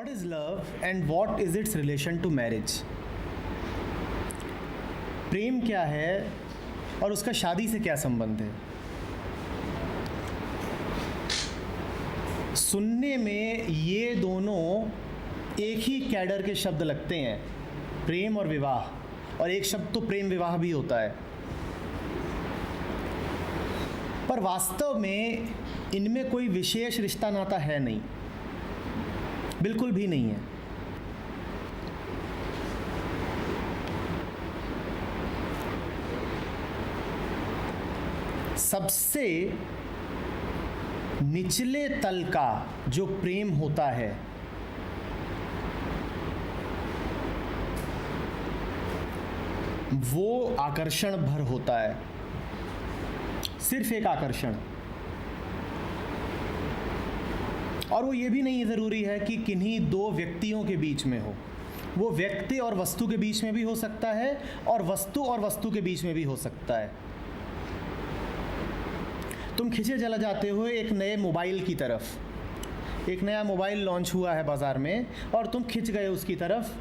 What is love and what is its relation to marriage? प्रेम क्या है और उसका शादी से क्या संबंध है? सुनने में ये दोनों एक ही कैडर के शब्द लगते हैं, प्रेम और विवाह, और एक शब्द तो प्रेम विवाह भी होता है, पर वास्तव में इनमें कोई विशेष रिश्ता नाता है नहीं, बिल्कुल भी नहीं है। सबसे निचले तल का जो प्रेम होता है वो आकर्षण भर होता है, सिर्फ एक आकर्षण। और वो ये भी नहीं ज़रूरी है कि किन्हीं दो व्यक्तियों के बीच में हो, वो व्यक्ति और वस्तु के बीच में भी हो सकता है और वस्तु के बीच में भी हो सकता है। तुम खिंचे चला जाते हो एक नए मोबाइल की तरफ, एक नया मोबाइल लॉन्च हुआ है बाज़ार में और तुम खिंच गए उसकी तरफ,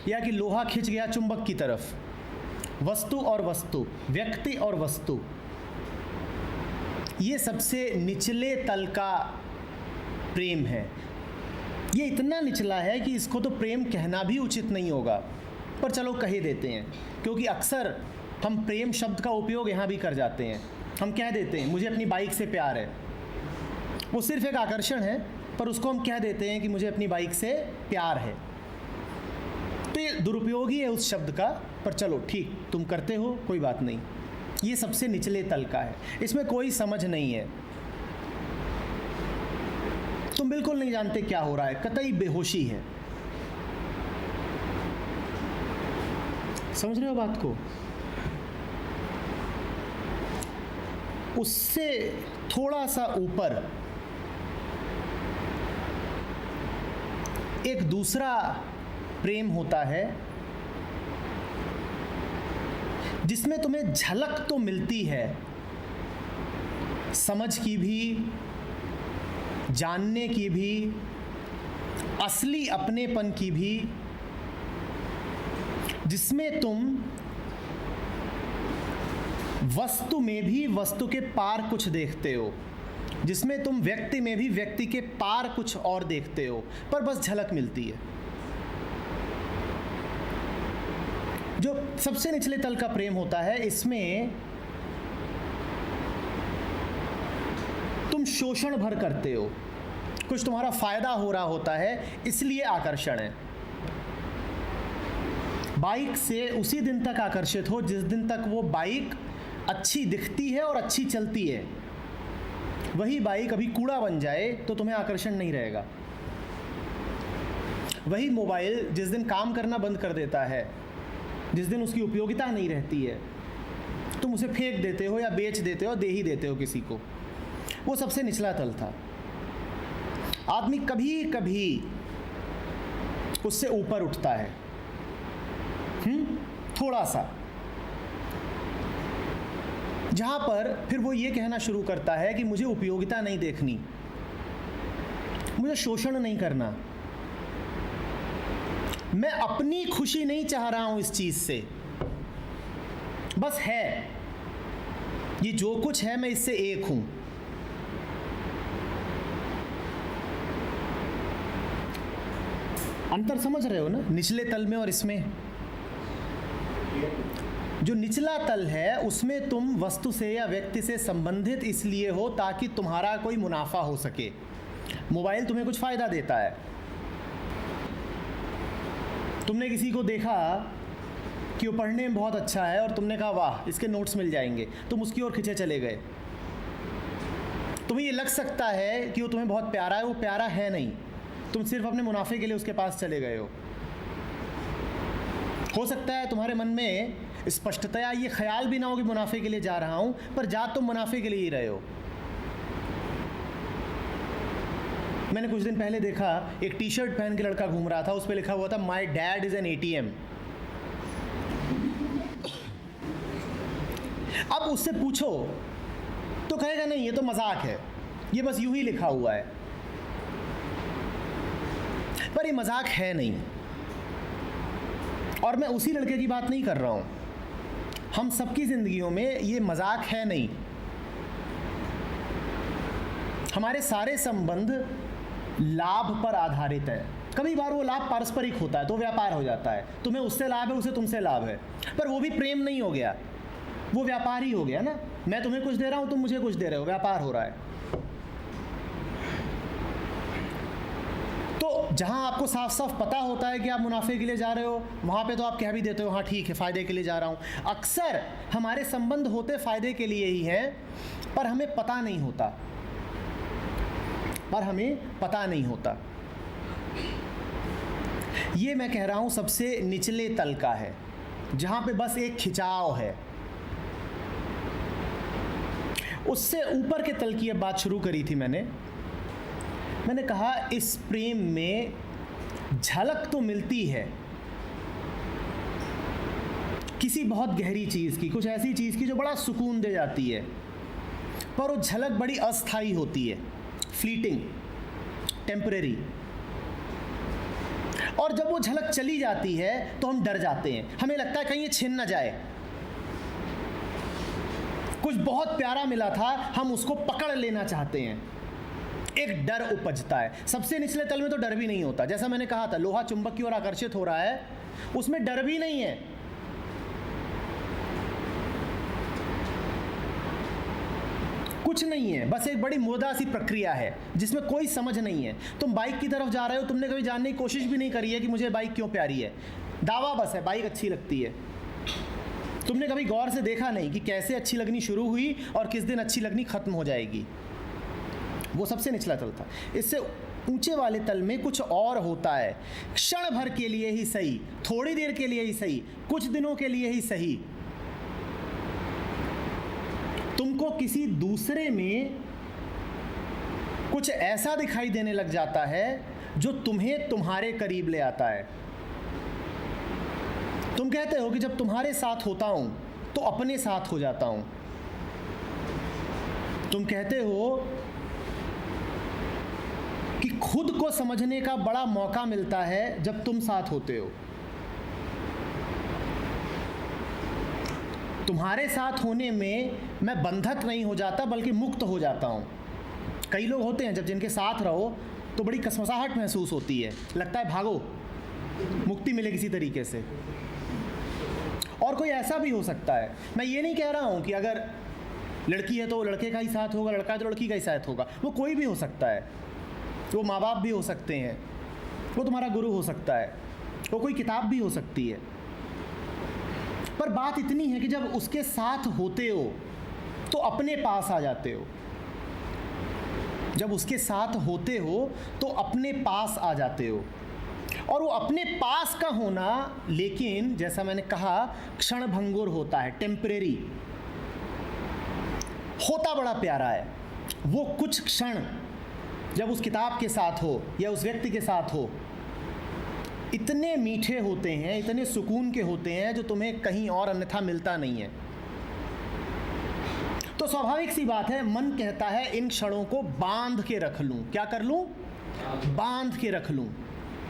या कि लोहा खिंच गया चुंबक की तरफ। वस्तु और वस्तु, व्यक्ति और वस्तु, ये सबसे निचले तल का प्रेम है। ये इतना निचला है कि इसको तो प्रेम कहना भी उचित नहीं होगा, पर चलो कह ही देते हैं, क्योंकि अक्सर हम प्रेम शब्द का उपयोग यहाँ भी कर जाते हैं। हम कह देते हैं मुझे अपनी बाइक से प्यार है, वो सिर्फ एक आकर्षण है, पर उसको हम कह देते हैं कि मुझे अपनी बाइक से प्यार है। तो ये दुरुपयोग ही है उस शब्द का, पर चलो ठीक, तुम करते हो, कोई बात नहीं। ये सबसे निचले तल का है, इसमें कोई समझ नहीं है, तुम बिल्कुल नहीं जानते क्या हो रहा है, कतई बेहोशी है। समझ रहे हो बात को? उससे थोड़ा सा ऊपर एक दूसरा प्रेम होता है जिसमें तुम्हें झलक तो मिलती है समझ की भी, जानने की भी, असली अपनेपन की भी, जिसमें तुम वस्तु में भी वस्तु के पार कुछ देखते हो, जिसमें तुम व्यक्ति में भी व्यक्ति के पार कुछ और देखते हो, पर बस झलक मिलती है। जो सबसे निचले तल का प्रेम होता है, इसमें तुम शोषण भर करते हो, कुछ तुम्हारा फायदा हो रहा होता है, इसलिए आकर्षण है। बाइक से उसी दिन तक आकर्षित हो जिस दिन तक वो बाइक अच्छी दिखती है और अच्छी चलती है। वही बाइक अभी कूड़ा बन जाए तो तुम्हें आकर्षण नहीं रहेगा। वही मोबाइल जिस दिन काम करना बंद कर देता है, जिस दिन उसकी उपयोगिता नहीं रहती है, तुम उसे फेंक देते हो या बेच देते हो, दे ही देते हो किसी को। वो सबसे निचला तल था। आदमी कभी कभी उससे ऊपर उठता है, थोड़ा सा, जहां पर फिर वो ये कहना शुरू करता है कि मुझे उपयोगिता नहीं देखनी, मुझे शोषण नहीं करना, मैं अपनी खुशी नहीं चाह रहा हूं इस चीज से, बस है ये जो कुछ है मैं इससे एक हूं। अंतर समझ रहे हो ना निचले तल में और इसमें? जो निचला तल है उसमें तुम वस्तु से या व्यक्ति से संबंधित इसलिए हो ताकि तुम्हारा कोई मुनाफा हो सके। मोबाइल तुम्हें कुछ फायदा देता है, तुमने किसी को देखा कि वो पढ़ने में बहुत अच्छा है और तुमने कहा वाह इसके नोट्स मिल जाएंगे, तुम उसकी ओर खींचे चले गए। तुम्हें ये लग सकता है कि वो तुम्हें बहुत प्यारा है, वो प्यारा है नहीं, तुम सिर्फ अपने मुनाफे के लिए उसके पास चले गए हो सकता है तुम्हारे मन में स्पष्टतया ये ख्याल भी ना हो कि मुनाफे के लिए जा रहा हूं, पर जा तुम मुनाफे के लिए ही रहे हो। मैंने कुछ दिन पहले देखा एक टी शर्ट पहन के लड़का घूम रहा था, उस पर लिखा हुआ था my dad is an ATM। अब उससे पूछो तो कहेगा नहीं ये तो मजाक है, ये बस यूं ही लिखा हुआ है। पर ये मजाक है नहीं, और मैं उसी लड़के की बात नहीं कर रहा हूँ। हम सबकी ज़िंदगियों में ये मजाक है नहीं। हमारे सारे संबंध लाभ पर आधारित है। कभी बार वो लाभ पारस्परिक होता है तो व्यापार हो जाता है, तुम्हें उससे लाभ है, उसे तुमसे लाभ है, पर वो भी प्रेम नहीं हो गया, वो व्यापार ही हो गया ना। मैं तुम्हें कुछ दे रहा हूँ, तुम मुझे कुछ दे रहे हो, व्यापार हो रहा है। तो जहाँ आपको साफ साफ पता होता है कि आप मुनाफे के लिए जा रहे हो, वहाँ पे तो आप कह भी देते हो हाँ ठीक है, फ़ायदे के लिए जा रहा हूँ। अक्सर हमारे संबंध होते फ़ायदे के लिए ही हैं, पर हमें पता नहीं होता, ये मैं कह रहा हूँ सबसे निचले तल का है, जहाँ पे बस एक खिंचाव है। उससे ऊपर के तल की अब बात शुरू करी थी मैंने कहा इस प्रेम में झलक तो मिलती है किसी बहुत गहरी चीज़ की, कुछ ऐसी चीज़ की जो बड़ा सुकून दे जाती है, पर वो झलक बड़ी अस्थायी होती है, फ्लीटिंग, टेम्परेरी। और जब वो झलक चली जाती है तो हम डर जाते हैं, हमें लगता है कहीं ये छिन ना जाए। कुछ बहुत प्यारा मिला था, हम उसको पकड़ लेना चाहते हैं, एक डर उपजता है। सबसे निचले तल में तो डर भी नहीं होता, जैसा मैंने कहा था लोहा चुंबक की ओर आकर्षित हो रहा है, उसमें डर भी नहीं है। कुछ नहीं है, बस एक बड़ी मुर्दा सी प्रक्रिया है जिसमें कोई समझ नहीं है। तुम बाइक की तरफ जा रहे हो, तुमने कभी जानने की कोशिश भी नहीं करी है कि मुझे बाइक क्यों प्यारी है, दावा बस है बाइक अच्छी लगती है। तुमने कभी गौर से देखा नहीं कि कैसे अच्छी लगनी शुरू हुई और किस दिन अच्छी लगनी खत्म हो जाएगी। वो सबसे निचला तल था। इससे ऊंचे वाले तल में कुछ और होता है, क्षण भर के लिए ही सही, थोड़ी देर के लिए ही सही, कुछ दिनों के लिए ही सही, तुमको किसी दूसरे में कुछ ऐसा दिखाई देने लग जाता है जो तुम्हें तुम्हारे करीब ले आता है। तुम कहते हो कि जब तुम्हारे साथ होता हूं तो अपने साथ हो जाता हूं। तुम कहते हो कि खुद को समझने का बड़ा मौका मिलता है जब तुम साथ होते हो। तुम्हारे साथ होने में मैं बंधक नहीं हो जाता बल्कि मुक्त हो जाता हूँ। कई लोग होते हैं जब जिनके साथ रहो तो बड़ी कसमसाहट महसूस होती है, लगता है भागो मुक्ति मिले किसी तरीके से। और कोई ऐसा भी हो सकता है, मैं ये नहीं कह रहा हूँ कि अगर लड़की है तो लड़के का ही साथ होगा, लड़का है तो लड़की का ही साथ होगा, वो कोई भी हो सकता है, वो माँ बाप भी हो सकते हैं, वो तुम्हारा गुरु हो सकता है, वो कोई किताब भी हो सकती है। पर बात इतनी है कि जब उसके साथ होते हो तो अपने पास आ जाते हो, जब उसके साथ होते हो तो अपने पास आ जाते हो। और वो अपने पास का होना लेकिन जैसा मैंने कहा क्षण भंगुर होता है, टेम्परेरी होता, बड़ा प्यारा है। वो कुछ क्षण जब उस किताब के साथ हो या उस व्यक्ति के साथ हो इतने मीठे होते हैं, इतने सुकून के होते हैं जो तुम्हें कहीं और अन्यथा मिलता नहीं है। तो स्वाभाविक सी बात है, मन कहता है इन क्षणों को बांध के रख लूं। क्या कर लूं? बांध के रख लूं,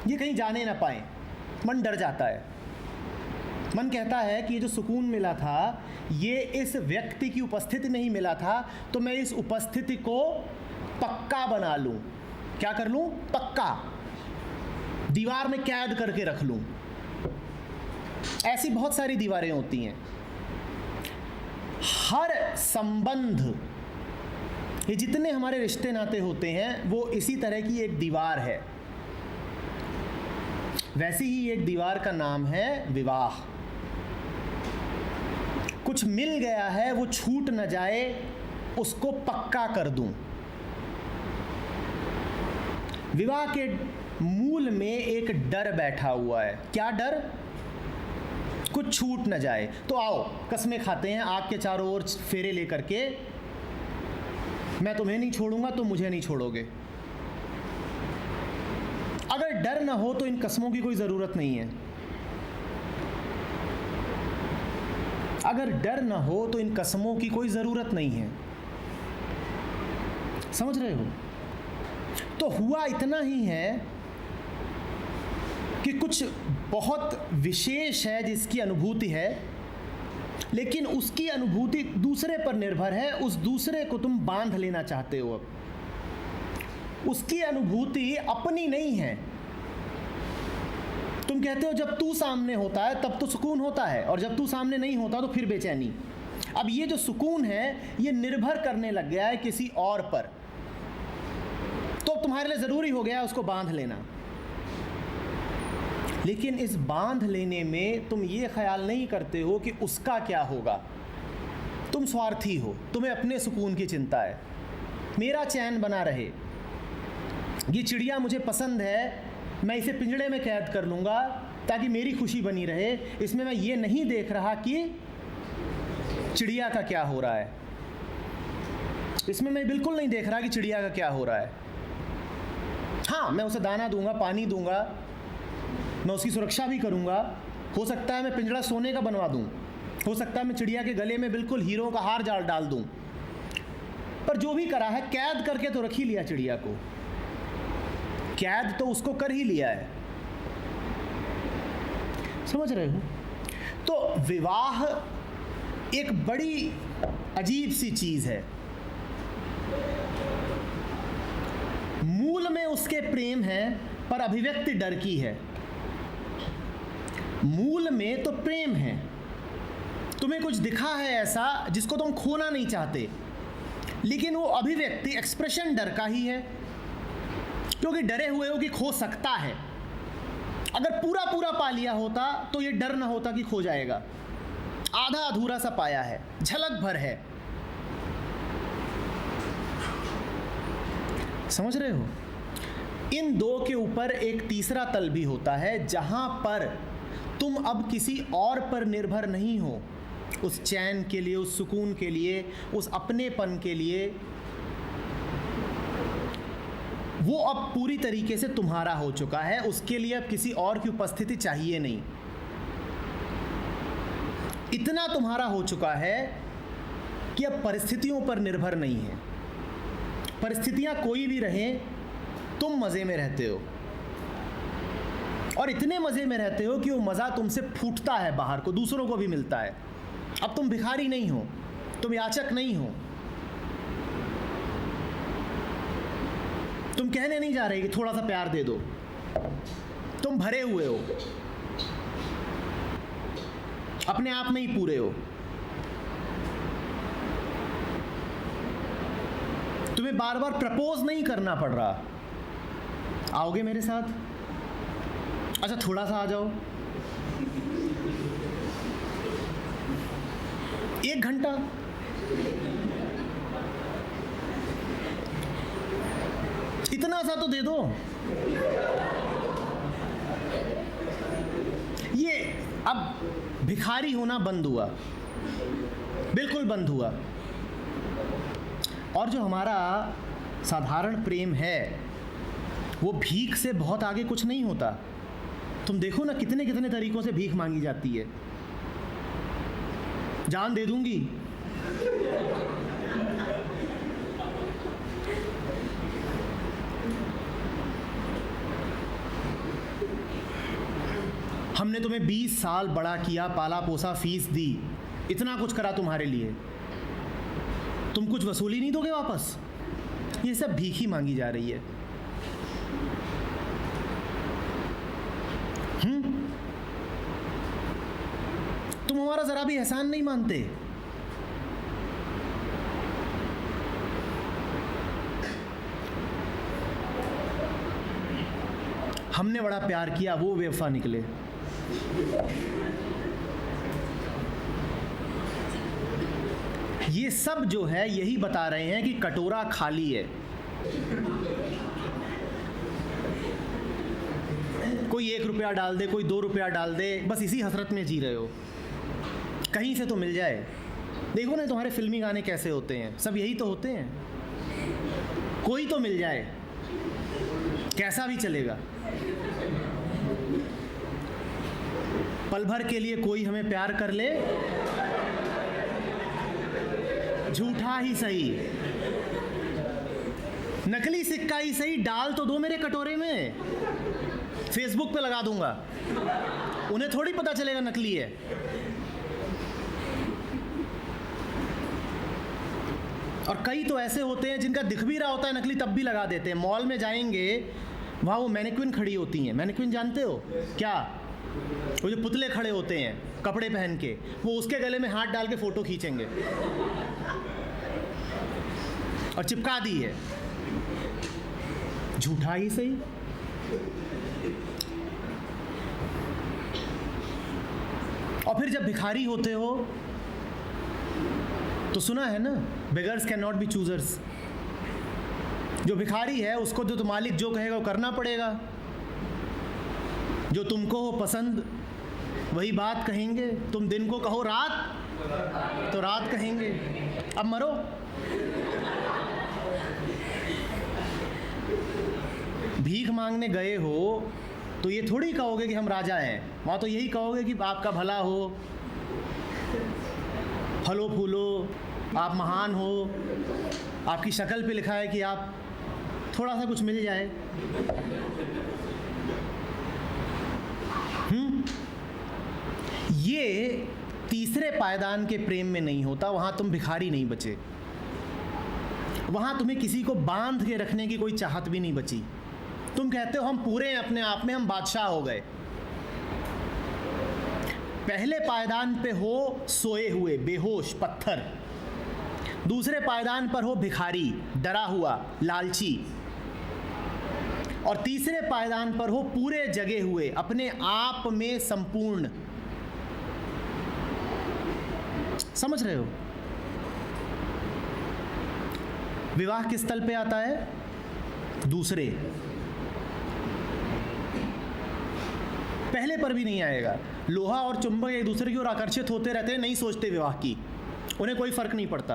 ये कहीं जाने ना पाए। मन डर जाता है, मन कहता है कि ये जो सुकून मिला था ये इस व्यक्ति की उपस्थिति में ही मिला था, तो मैं इस उपस्थिति को पक्का बना लूं। क्या कर लूं? पक्का, दीवार में कैद करके रख लूं। ऐसी बहुत सारी दीवारें होती हैं। हर संबंध, ये जितने हमारे रिश्ते नाते होते हैं वो इसी तरह की एक दीवार है। वैसी ही एक दीवार का नाम है विवाह। कुछ मिल गया है, वो छूट न जाए, उसको पक्का कर दूं। विवाह के मूल में एक डर बैठा हुआ है। क्या डर? कुछ छूट न जाए। तो आओ कसमें खाते हैं आग के चारों ओर फेरे लेकर के, मैं तुम्हें नहीं छोड़ूंगा, तुम मुझे नहीं छोड़ोगे। अगर डर ना हो तो इन कसमों की कोई ज़रूरत नहीं है। अगर डर ना हो तो इन कसमों की कोई ज़रूरत नहीं है। समझ रहे हो? तो हुआ इतना ही है कि कुछ बहुत विशेष है जिसकी अनुभूति है, लेकिन उसकी अनुभूति दूसरे पर निर्भर है, उस दूसरे को तुम बांध लेना चाहते हो। अब उसकी अनुभूति अपनी नहीं है। तुम कहते हो जब तू सामने होता है तब तो सुकून होता है, और जब तू सामने नहीं होता तो फिर बेचैनी। अब ये जो सुकून है ये निर्भर करने लग गया है किसी और पर, तो तुम्हारे लिए ज़रूरी हो गया है उसको बांध लेना। लेकिन इस बांध लेने में तुम ये ख्याल नहीं करते हो कि उसका क्या होगा। तुम स्वार्थी हो, तुम्हें अपने सुकून की चिंता है, मेरा चैन बना रहे, ये चिड़िया मुझे पसंद है, मैं इसे पिंजड़े में कैद कर लूँगा ताकि मेरी खुशी बनी रहे। इसमें मैं ये नहीं देख रहा कि चिड़िया का क्या हो रहा है, इसमें मैं बिल्कुल नहीं देख रहा कि चिड़िया का क्या हो रहा है। हाँ, मैं उसे दाना दूंगा, पानी दूंगा, मैं उसकी सुरक्षा भी करूंगा। हो सकता है मैं पिंजड़ा सोने का बनवा दूं, हो सकता है मैं चिड़िया के गले में बिल्कुल हीरो का हार जाल डाल दूं, पर जो भी करा है कैद करके तो रख ही लिया चिड़िया को, कैद तो उसको कर ही लिया है। समझ रहे हो? तो विवाह एक बड़ी अजीब सी चीज है। मूल में उसके प्रेम है पर अभिव्यक्ति डर की है। मूल में तो प्रेम है, तुम्हें कुछ दिखा है ऐसा जिसको तुम खोना नहीं चाहते, लेकिन वो अभिव्यक्ति एक्सप्रेशन डर का ही है, क्योंकि डरे हुए हो कि खो सकता है। अगर पूरा पूरा पा लिया होता तो ये डर ना होता कि खो जाएगा। आधा अधूरा सा पाया है, झलक भर है। समझ रहे हो? इन दो के ऊपर एक तीसरा तल भी होता है, जहां पर तुम अब किसी और पर निर्भर नहीं हो, उस चैन के लिए, उस सुकून के लिए, उस अपनेपन के लिए। वो अब पूरी तरीके से तुम्हारा हो चुका है, उसके लिए अब किसी और की उपस्थिति चाहिए नहीं। इतना तुम्हारा हो चुका है कि अब परिस्थितियों पर निर्भर नहीं है। परिस्थितियां कोई भी रहें, तुम मज़े में रहते हो, और इतने मज़े में रहते हो कि वो मज़ा तुमसे फूटता है बाहर को, दूसरों को भी मिलता है। अब तुम भिखारी नहीं हो, तुम याचक नहीं हो, तुम कहने नहीं जा रहे कि थोड़ा सा प्यार दे दो, तुम भरे हुए हो, अपने आप में ही पूरे हो। तुम्हें बार बार प्रपोज नहीं करना पड़ रहा। आओगे मेरे साथ? अच्छा थोड़ा सा आ जाओ, 1 घंटा। इतना सा तो दे दो। ये अब भिखारी होना बंद हुआ, बिल्कुल बंद हुआ। और जो हमारा साधारण प्रेम है वो भीख से बहुत आगे कुछ नहीं होता। तुम देखो ना, कितने कितने तरीकों से भीख मांगी जाती है। जान दे दूंगी, हमने तुम्हें 20 साल बड़ा किया, पाला पोसा, फीस दी, इतना कुछ करा तुम्हारे लिए, तुम कुछ वसूली नहीं दोगे वापस? ये सब भीख ही मांगी जा रही है। तुम हमारा जरा भी एहसान नहीं मानते। हमने बड़ा प्यार किया, वो बेवफा निकले। ये सब जो है यही बता रहे हैं कि कटोरा खाली है। कोई 1 रुपया डाल दे, कोई 2 रुपया डाल दे, बस इसी हसरत में जी रहे हो, कहीं से तो मिल जाए। देखो ना तुम्हारे फिल्मी गाने कैसे होते हैं, सब यही तो होते हैं, कोई तो मिल जाए, कैसा भी चलेगा। पल भर के लिए कोई हमें प्यार कर ले, झूठा ही सही, नकली सिक्का ही सही, डाल तो दो मेरे कटोरे में। फेसबुक पे लगा दूंगा, उन्हें थोड़ी पता चलेगा नकली है। और कई तो ऐसे होते हैं जिनका दिख भी रहा होता है नकली, तब भी लगा देते हैं। मॉल में जाएंगे, वहाँ वो मैनिक्विन खड़ी होती हैं। मैनिक्विन जानते हो क्या? वो जो पुतले खड़े होते हैं कपड़े पहन के, वो उसके गले में हाथ डाल के फ़ोटो खींचेंगे और चिपका दी है। झूठा ही सही। और फिर जब भिखारी होते हो तो सुना है ना, beggars can not be choosers. जो भिखारी है उसको तो मालिक जो कहेगा वो करना पड़ेगा। जो तुमको हो पसंद वही बात कहेंगे। तुम दिन को कहो रात तो रात कहेंगे। अब मरो। भीख मांगने गए हो तो ये थोड़ी कहोगे कि हम राजा हैं, वहाँ तो यही कहोगे कि आपका भला हो, फलो फूलो, आप महान हो। आपकी शक्ल पे लिखा है कि आप थोड़ा सा कुछ मिल जाए। ये तीसरे पायदान के प्रेम में नहीं होता। वहाँ तुम भिखारी नहीं बचे, वहाँ तुम्हें किसी को बांध के रखने की कोई चाहत भी नहीं बची। तुम कहते हो हम पूरे हैं अपने आप में, हम बादशाह हो गए। पहले पायदान पे हो सोए हुए बेहोश पत्थर, दूसरे पायदान पर हो भिखारी डरा हुआ लालची, और तीसरे पायदान पर हो पूरे जगे हुए अपने आप में संपूर्ण। समझ रहे हो? विवाह किस तल पे आता है? दूसरे। पहले पर भी नहीं आएगा। लोहा और चुंबक एक दूसरे की ओर आकर्षित होते रहते हैं, नहीं सोचते विवाह की, उन्हें कोई फर्क नहीं पड़ता।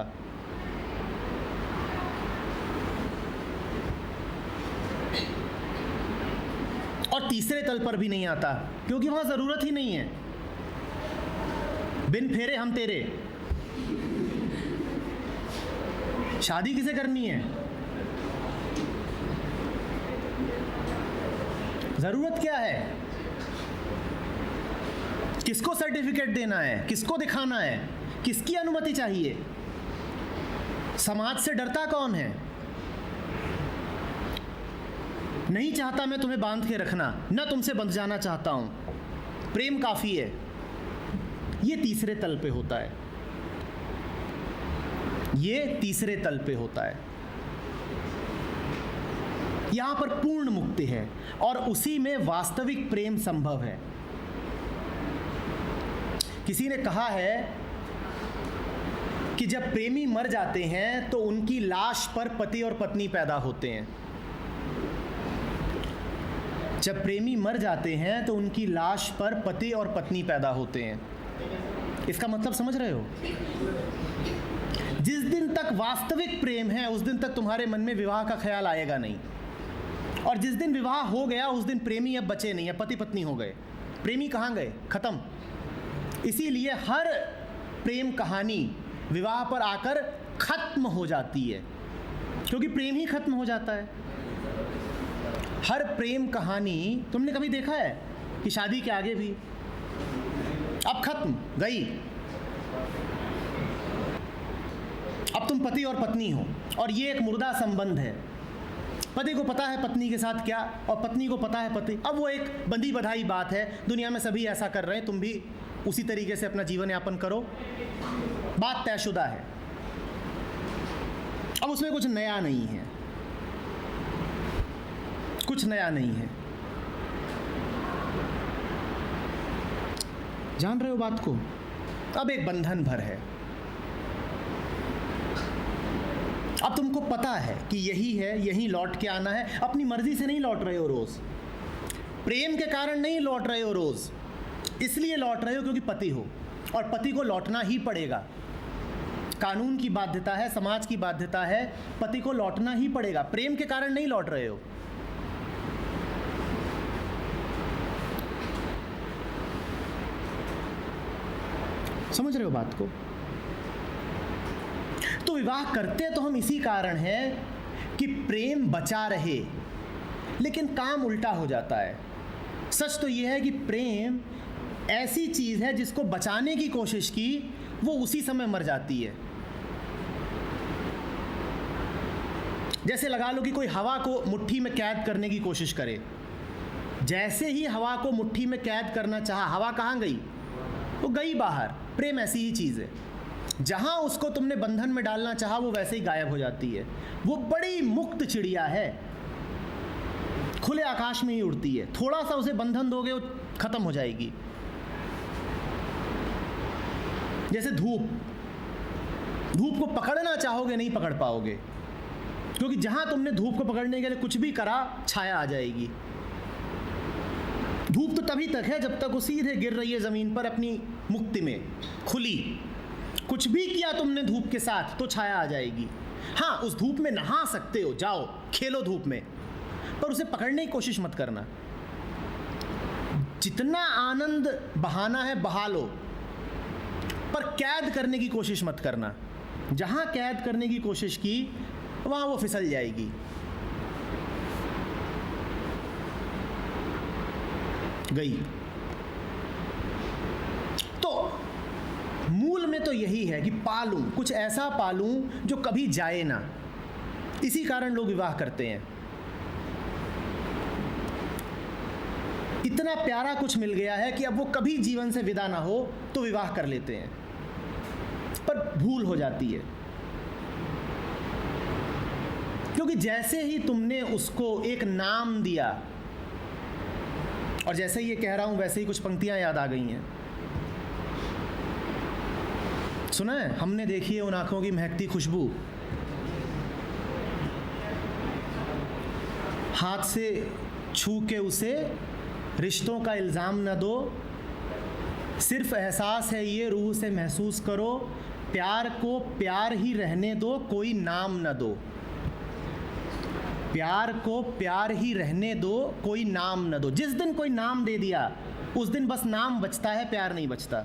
और तीसरे तल पर भी नहीं आता क्योंकि वहां जरूरत ही नहीं है। बिन फेरे हम तेरे। शादी किसे करनी है? जरूरत क्या है? किसको सर्टिफिकेट देना है? किसको दिखाना है? किसकी अनुमति चाहिए? समाज से डरता कौन है? नहीं चाहता मैं तुम्हें बांध के रखना, न तुमसे बंध जाना चाहता हूं, प्रेम काफी है। ये तीसरे तल पे होता है। ये तीसरे तल पे होता है। यहां पर पूर्ण मुक्ति है और उसी में वास्तविक प्रेम संभव है। किसी ने कहा है कि जब प्रेमी मर जाते हैं तो उनकी लाश पर पति और पत्नी पैदा होते हैं। जब प्रेमी मर जाते हैं तो उनकी लाश पर पति और पत्नी पैदा होते हैं। इसका मतलब समझ रहे हो? जिस दिन तक वास्तविक प्रेम है उस दिन तक तुम्हारे मन में विवाह का ख्याल आएगा नहीं, और जिस दिन विवाह हो गया उस दिन प्रेमी अब बचे नहीं है, पति पत्नी हो गए। प्रेमी कहाँ गए? खत्म। इसीलिए हर प्रेम कहानी विवाह पर आकर खत्म हो जाती है, क्योंकि प्रेम ही खत्म हो जाता है। हर प्रेम कहानी तुमने कभी देखा है कि शादी के आगे भी अब खत्म, गई। अब तुम पति और पत्नी हो और ये एक मुर्दा संबंध है। पति को पता है पत्नी के साथ क्या, और पत्नी को पता है पति। अब वो एक बंधी बधाई बात है, दुनिया में सभी ऐसा कर रहे हैं, तुम भी उसी तरीके से अपना जीवन यापन करो, बात तयशुदा है। अब उसमें कुछ नया नहीं है, कुछ नया नहीं है। जान रहे हो बात को? अब एक बंधन भर है। अब तुमको पता है कि यही है, यही लौट के आना है। अपनी मर्जी से नहीं लौट रहे हो रोज, प्रेम के कारण नहीं लौट रहे हो रोज, इसलिए लौट रहे हो क्योंकि पति हो, और पति को लौटना ही पड़ेगा। कानून की बाध्यता है, समाज की बाध्यता है, पति को लौटना ही पड़ेगा। प्रेम के कारण नहीं लौट रहे हो। समझ रहे हो बात को? तो विवाह करते तो हम इसी कारण है कि प्रेम बचा रहे, लेकिन काम उल्टा हो जाता है। सच तो यह है कि प्रेम ऐसी चीज़ है जिसको बचाने की कोशिश की वो उसी समय मर जाती है। जैसे लगा लो कि कोई हवा को मुट्ठी में कैद करने की कोशिश करे, जैसे ही हवा को मुट्ठी में कैद करना चाहा, हवा कहाँ गई? वो गई बाहर। प्रेम ऐसी ही चीज़ है, जहाँ उसको तुमने बंधन में डालना चाहा वो वैसे ही गायब हो जाती है। वो बड़ी मुक्त चिड़िया है, खुले आकाश में ही उड़ती है। थोड़ा सा उसे बंधन दोगे वो खत्म हो जाएगी। जैसे धूप को पकड़ना चाहोगे नहीं पकड़ पाओगे, क्योंकि जहां तुमने धूप को पकड़ने के लिए कुछ भी करा छाया आ जाएगी। धूप तो तभी तक है जब तक वो सीधे गिर रही है ज़मीन पर अपनी मुक्ति में खुली। कुछ भी किया तुमने धूप के साथ तो छाया आ जाएगी। हाँ, उस धूप में नहा सकते हो, जाओ खेलो धूप में, पर उसे पकड़ने की कोशिश मत करना। जितना आनंद बहाना है बहा लो, पर कैद करने की कोशिश मत करना। जहां कैद करने की कोशिश की वहां वो फिसल जाएगी। गई। तो मूल में तो यही है कि पालूं, कुछ ऐसा पालूं जो कभी जाए ना। इसी कारण लोग विवाह करते हैं। इतना प्यारा कुछ मिल गया है कि अब वो कभी जीवन से विदा ना हो तो विवाह कर लेते हैं, पर भूल हो जाती है। क्योंकि जैसे ही तुमने उसको एक नाम दिया, और जैसे ही ये कह रहा हूं वैसे ही कुछ पंक्तियां याद आ गई हैं। सुना है हमने? देखी है उन आंखों की महकती खुशबू, हाथ से छू के उसे रिश्तों का इल्ज़ाम न दो, सिर्फ एहसास है ये रूह से महसूस करो, प्यार को प्यार ही रहने दो, कोई नाम न दो। प्यार को प्यार ही रहने दो, कोई नाम न दो। जिस दिन कोई नाम दे दिया उस दिन बस नाम बचता है, प्यार नहीं बचता।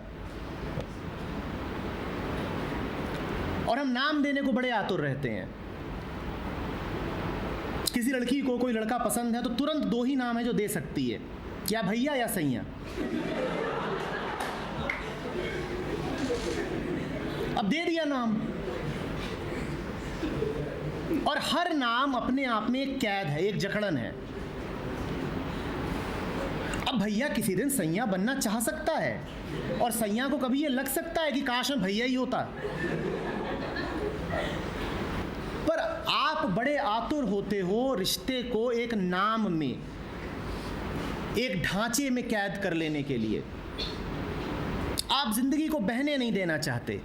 और हम नाम देने को बड़े आतुर रहते हैं। किसी लड़की को कोई लड़का पसंद है तो तुरंत दो ही नाम है जो दे सकती है, या भैया या सैया। अब दे दिया नाम, और हर नाम अपने आप में एक कैद है, एक जकड़न है। अब भैया किसी दिन सैया बनना चाह सकता है, और सैया को कभी ये लग सकता है कि काश मैं भैया ही होता। पर आप बड़े आतुर होते हो रिश्ते को एक नाम में, एक ढांचे में कैद कर लेने के लिए। आप जिंदगी को बहने नहीं देना चाहते।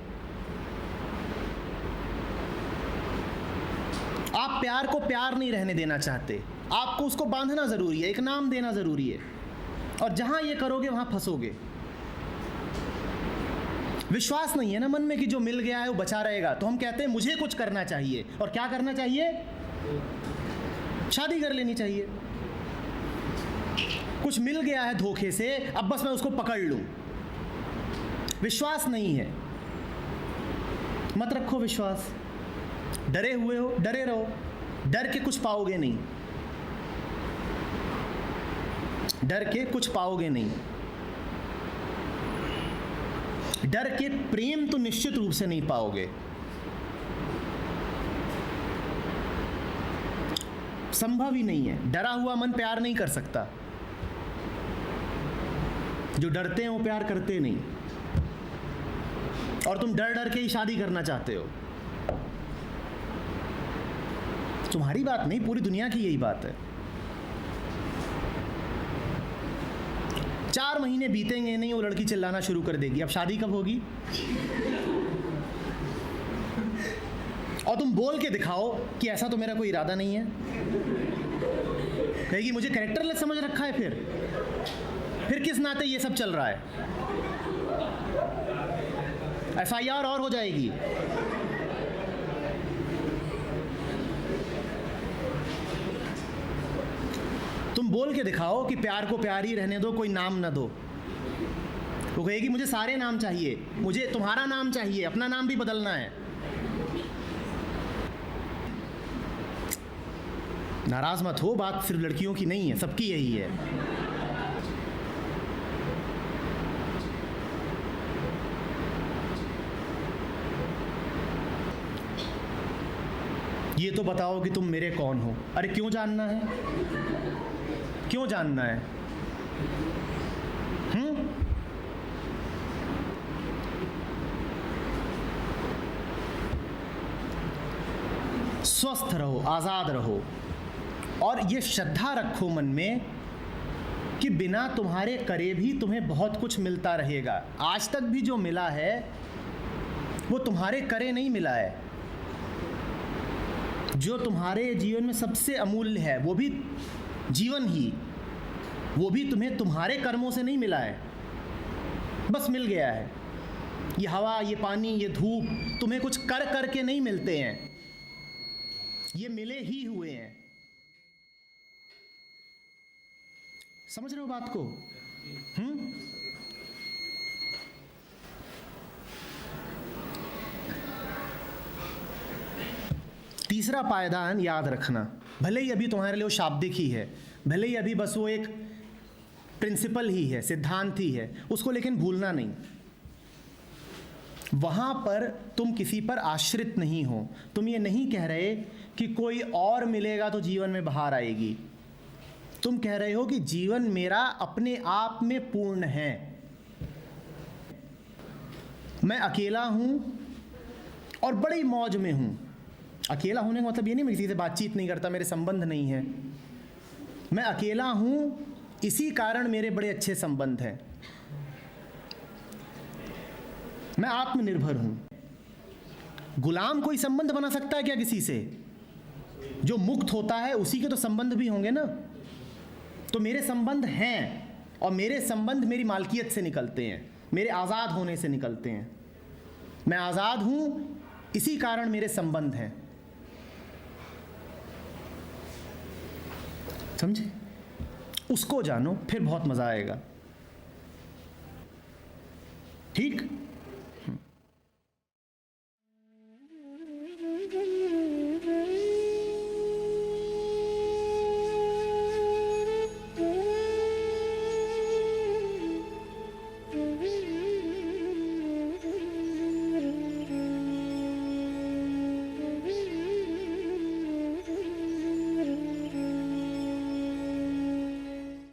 आप प्यार को प्यार नहीं रहने देना चाहते। आपको उसको बांधना ज़रूरी है, एक नाम देना ज़रूरी है, और जहां ये करोगे वहां फंसोगे। विश्वास नहीं है ना मन में कि जो मिल गया है वो बचा रहेगा, तो हम कहते हैं मुझे कुछ करना चाहिए। और क्या करना चाहिए? शादी कर लेनी चाहिए। कुछ मिल गया है धोखे से, अब बस मैं उसको पकड़ लूं। विश्वास नहीं है, मत रखो विश्वास। डरे हुए हो, डरे रहो। डर के कुछ पाओगे नहीं, डर के कुछ पाओगे नहीं। डर के प्रेम तो निश्चित रूप से नहीं पाओगे। संभव ही नहीं है। डरा हुआ मन प्यार नहीं कर सकता। जो डरते हैं वो प्यार करते नहीं, और तुम डर डर के ही शादी करना चाहते हो। तुम्हारी बात नहीं, पूरी दुनिया की यही बात है। 4 महीने बीतेंगे नहीं, वो लड़की चिल्लाना शुरू कर देगी, अब शादी कब होगी? और तुम बोल के दिखाओ कि ऐसा तो मेरा कोई इरादा नहीं है। कहेगी मुझे कैरेक्टरलेस समझ रखा है। फिर किस नाते ये सब चल रहा है? FIR और हो जाएगी। तुम बोल के दिखाओ कि प्यार को प्यार ही रहने दो, कोई नाम ना दो। वो कहेगी मुझे सारे नाम चाहिए, मुझे तुम्हारा नाम चाहिए, अपना नाम भी बदलना है। नाराज मत हो, बात सिर्फ लड़कियों की नहीं है, सबकी यही है। ये तो बताओ कि तुम मेरे कौन हो। अरे क्यों जानना है, क्यों जानना है? स्वस्थ रहो, आज़ाद रहो, और ये श्रद्धा रखो मन में कि बिना तुम्हारे करे भी तुम्हें बहुत कुछ मिलता रहेगा। आज तक भी जो मिला है वो तुम्हारे करे नहीं मिला है। जो तुम्हारे जीवन में सबसे अमूल्य है वो भी जीवन ही, वो भी तुम्हें तुम्हारे कर्मों से नहीं मिला है, बस मिल गया है। ये हवा, ये पानी, ये धूप तुम्हें कुछ कर कर के नहीं मिलते हैं, ये मिले ही हुए हैं। समझ रहे हो बात को? तीसरा पायदान याद रखना, भले ही अभी तुम्हारे लिए वो शाब्दिक ही है, भले ही अभी बस वो एक प्रिंसिपल ही है, सिद्धांत ही है, उसको लेकिन भूलना नहीं। वहां पर तुम किसी पर आश्रित नहीं हो। तुम ये नहीं कह रहे कि कोई और मिलेगा तो जीवन में बाहर आएगी। तुम कह रहे हो कि जीवन मेरा अपने आप में पूर्ण है। मैं अकेला हूं और बड़ी मौज में हूं। अकेला होने का मतलब ये नहीं मैं किसी से बातचीत नहीं करता, मेरे संबंध नहीं है। मैं अकेला हूं, इसी कारण मेरे बड़े अच्छे संबंध हैं। मैं आत्मनिर्भर हूं। गुलाम कोई संबंध बना सकता है क्या किसी से? जो मुक्त होता है उसी के तो संबंध भी होंगे ना। तो मेरे संबंध हैं, और मेरे संबंध मेरी मालकियत से निकलते हैं, मेरे आज़ाद होने से निकलते हैं। मैं आज़ाद हूं, इसी कारण मेरे संबंध हैं। समझे? उसको जानो, फिर बहुत मज़ा आएगा। ठीक?